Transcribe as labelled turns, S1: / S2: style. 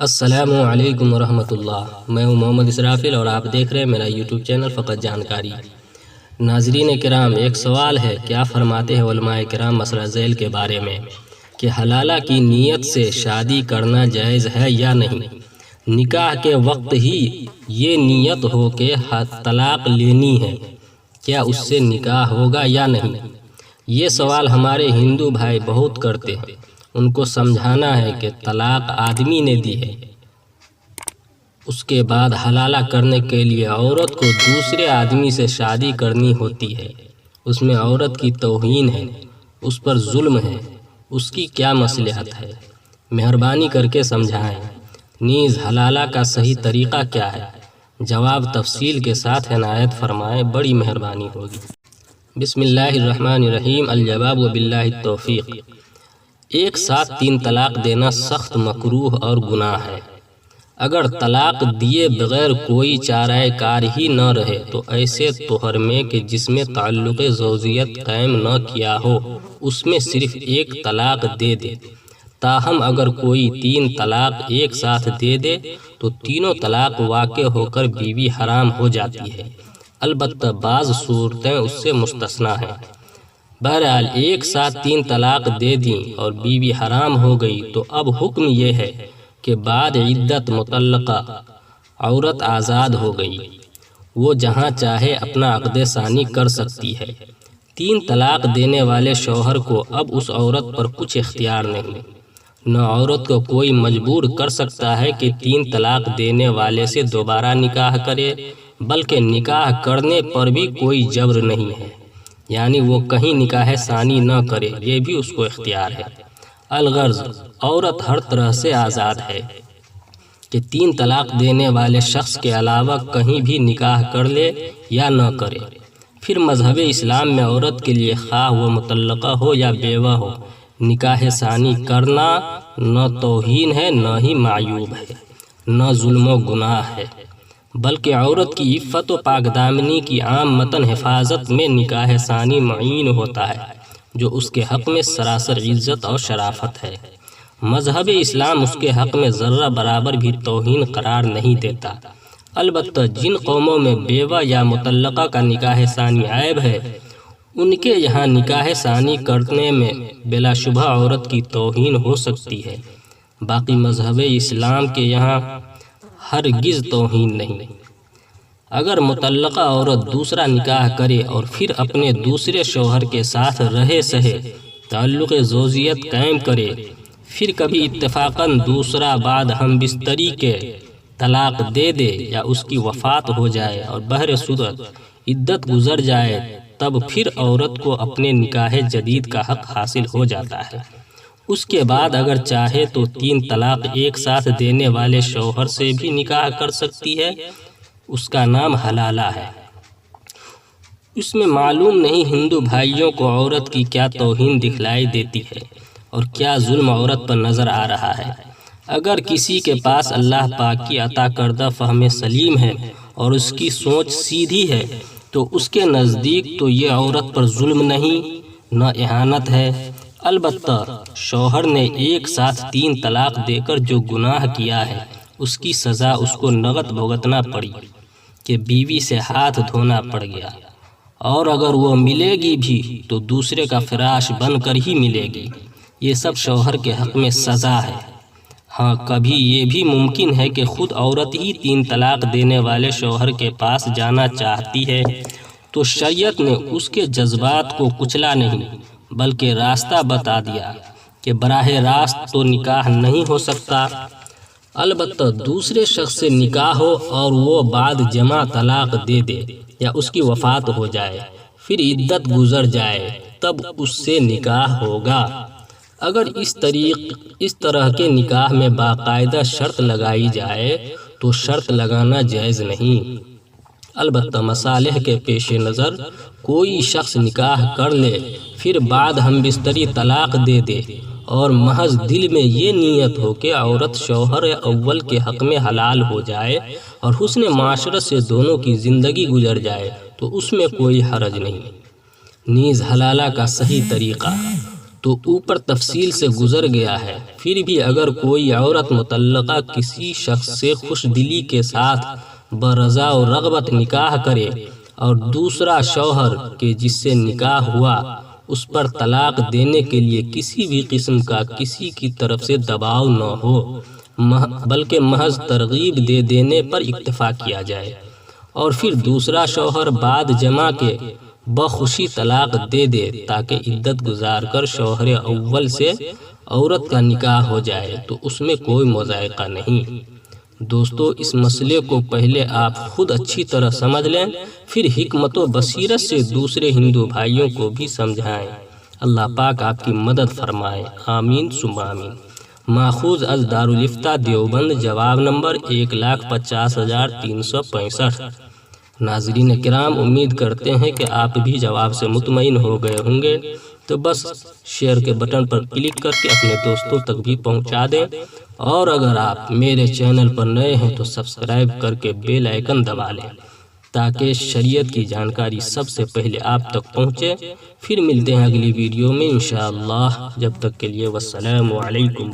S1: السلام علیکم ورحمۃ اللہ۔ میں ہوں محمد اسرافیل اور آپ دیکھ رہے ہیں میرا یوٹیوب چینل فقط جانکاری۔ ناظرین کرام، ایک سوال ہے، کیا فرماتے ہیں علماء کرام مسئلہ ذیل کے بارے میں کہ حلالہ کی نیت سے شادی کرنا جائز ہے یا نہیں؟ نکاح کے وقت ہی یہ نیت ہو کہ طلاق لینی ہے، کیا اس سے نکاح ہوگا یا نہیں؟ یہ سوال ہمارے ہندو بھائی بہت کرتے ہیں۔ ان کو سمجھانا ہے کہ طلاق آدمی نے دی ہے، اس کے بعد حلالہ کرنے کے لیے عورت کو دوسرے آدمی سے شادی کرنی ہوتی ہے، اس میں عورت کی توہین ہے، اس پر ظلم ہے، اس کی کیا مصلحت ہے؟ مہربانی کر کے سمجھائیں۔ نیز حلالہ کا صحیح طریقہ کیا ہے؟ جواب تفصیل کے ساتھ عنایت فرمائیں، بڑی مہربانی ہوگی۔ بسم اللہ الرحمن الرحیم۔ الجواب وباللہ التوفیق۔ ایک ساتھ 3 طلاق دینا سخت مکروہ اور گناہ ہے۔ اگر طلاق دیے بغیر کوئی چارہ کار ہی نہ رہے تو ایسے طہر میں کہ جس میں تعلق زوجیت قائم نہ کیا ہو، اس میں صرف 1 طلاق دے دے۔ تاہم اگر کوئی 3 طلاق ایک ساتھ دے دے تو تینوں طلاق واقع ہو کر بیوی حرام ہو جاتی ہے، البتہ بعض صورتیں اس سے مستثنیٰ ہیں۔ بہرحال ایک ساتھ 3 طلاق دے دیں اور بیوی حرام ہو گئی تو اب حکم یہ ہے کہ بعد عدت مطلقہ عورت آزاد ہو گئی، وہ جہاں چاہے اپنا عقد ثانی کر سکتی ہے۔ 3 طلاق دینے والے شوہر کو اب اس عورت پر کچھ اختیار نہیں، نہ عورت کو کوئی مجبور کر سکتا ہے کہ 3 طلاق دینے والے سے دوبارہ نکاح کرے، بلکہ نکاح کرنے پر بھی کوئی جبر نہیں ہے، یعنی وہ کہیں نکاح ثانی نہ کرے، یہ بھی اس کو اختیار ہے۔ الغرض عورت ہر طرح سے آزاد ہے کہ 3 طلاق دینے والے شخص کے علاوہ کہیں بھی نکاح کر لے یا نہ کرے۔ پھر مذہب اسلام میں عورت کے لیے خواہ وہ مطلقہ ہو یا بیوہ ہو، نکاح ثانی کرنا نہ توہین ہے، نہ ہی معیوب ہے، نہ ظلم و گناہ ہے، بلکہ عورت کی عفت و پاک دامنی کی عام متن حفاظت میں نکاح ثانی معین ہوتا ہے، جو اس کے حق میں سراسر عزت اور شرافت ہے۔ مذہب اسلام اس کے حق میں ذرہ برابر بھی توہین قرار نہیں دیتا۔ البتہ جن قوموں میں بیوہ یا مطلقہ کا نکاح ثانی عیب ہے، ان کے یہاں نکاح ثانی کرنے میں بلا شبہ عورت کی توہین ہو سکتی ہے، باقی مذہب اسلام کے یہاں ہرگز توہین نہیں۔ اگر مطلقہ عورت دوسرا نکاح کرے اور پھر اپنے دوسرے شوہر کے ساتھ رہے سہے تعلق زوجیت قائم کرے، پھر کبھی اتفاقاً دوسرا بعد ہم بستری کے طلاق دے دے یا اس کی وفات ہو جائے اور بہر صورت عدت گزر جائے، تب پھر عورت کو اپنے نکاح جدید کا حق حاصل ہو جاتا ہے۔ اس کے بعد اگر چاہے تو 3 طلاق ایک ساتھ دینے والے شوہر سے بھی نکاح کر سکتی ہے، اس کا نام حلالہ ہے۔ اس میں معلوم نہیں ہندو بھائیوں کو عورت کی کیا توہین دکھلائی دیتی ہے اور کیا ظلم عورت پر نظر آ رہا ہے۔ اگر کسی کے پاس اللہ پاک کی عطا کردہ فہم سلیم ہے اور اس کی سوچ سیدھی ہے تو اس کے نزدیک تو یہ عورت پر ظلم نہیں، نہ اہانت ہے۔ البتہ شوہر نے ایک ساتھ 3 طلاق دے کر جو گناہ کیا ہے، اس کی سزا اس کو نقد بھگتنا پڑی کہ بیوی سے ہاتھ دھونا پڑ گیا، اور اگر وہ ملے گی بھی تو دوسرے کا فراش بن کر ہی ملے گی۔ یہ سب شوہر کے حق میں سزا ہے۔ ہاں، کبھی یہ بھی ممکن ہے کہ خود عورت ہی 3 طلاق دینے والے شوہر کے پاس جانا چاہتی ہے تو شریعت نے اس کے جذبات کو کچلا نہیں، بلکہ راستہ بتا دیا کہ براہ راست تو نکاح نہیں ہو سکتا، البتہ دوسرے شخص سے نکاح ہو اور وہ بعد جمع طلاق دے دے یا اس کی وفات ہو جائے، پھر عدت گزر جائے، تب اس سے نکاح ہوگا۔ اگر اس طرح کے نکاح میں باقاعدہ شرط لگائی جائے تو شرط لگانا جائز نہیں۔ البتہ مصالح کے پیش نظر کوئی شخص نکاح کر لے، پھر بعد ہم بستری طلاق دے دے اور محض دل میں یہ نیت ہو کہ عورت شوہر اول کے حق میں حلال ہو جائے اور حسن معاشرت سے دونوں کی زندگی گزر جائے تو اس میں کوئی حرج نہیں۔ نیز حلالہ کا صحیح طریقہ تو اوپر تفصیل سے گزر گیا ہے۔ پھر بھی اگر کوئی عورت مطلقہ کسی شخص سے خوش دلی کے ساتھ برضا و رغبت نکاح کرے اور دوسرا شوہر کہ جس سے نکاح ہوا اس پر طلاق دینے کے لیے کسی بھی قسم کا کسی کی طرف سے دباؤ نہ ہو، بلکہ محض ترغیب دے دینے پر اکتفا کیا جائے، اور پھر دوسرا شوہر بعد جمع کے بخوشی طلاق دے دے تاکہ عدت گزار کر شوہر اول سے عورت کا نکاح ہو جائے، تو اس میں کوئی مضائقہ نہیں۔ دوستو، اس مسئلے کو پہلے آپ خود اچھی طرح سمجھ لیں، پھر حکمت و بصیرت سے دوسرے ہندو بھائیوں کو بھی سمجھائیں۔ اللہ پاک آپ کی مدد فرمائے، آمین ثم آمین۔ ماخوذ از دارالافتاء دیوبند، جواب نمبر 1,50,365۔ ناظرین کرام، امید کرتے ہیں کہ آپ بھی جواب سے مطمئن ہو گئے ہوں گے، تو بس شیئر کے بٹن پر کلک کر کے اپنے دوستوں تک بھی پہنچا دیں، اور اگر آپ میرے چینل پر نئے ہیں تو سبسکرائب کر کے بیل آئیکن دبا لیں تاکہ شریعت کی جانکاری سب سے پہلے آپ تک پہنچے۔ پھر ملتے ہیں اگلی ویڈیو میں انشاءاللہ، جب تک کے لیے والسلام علیکم۔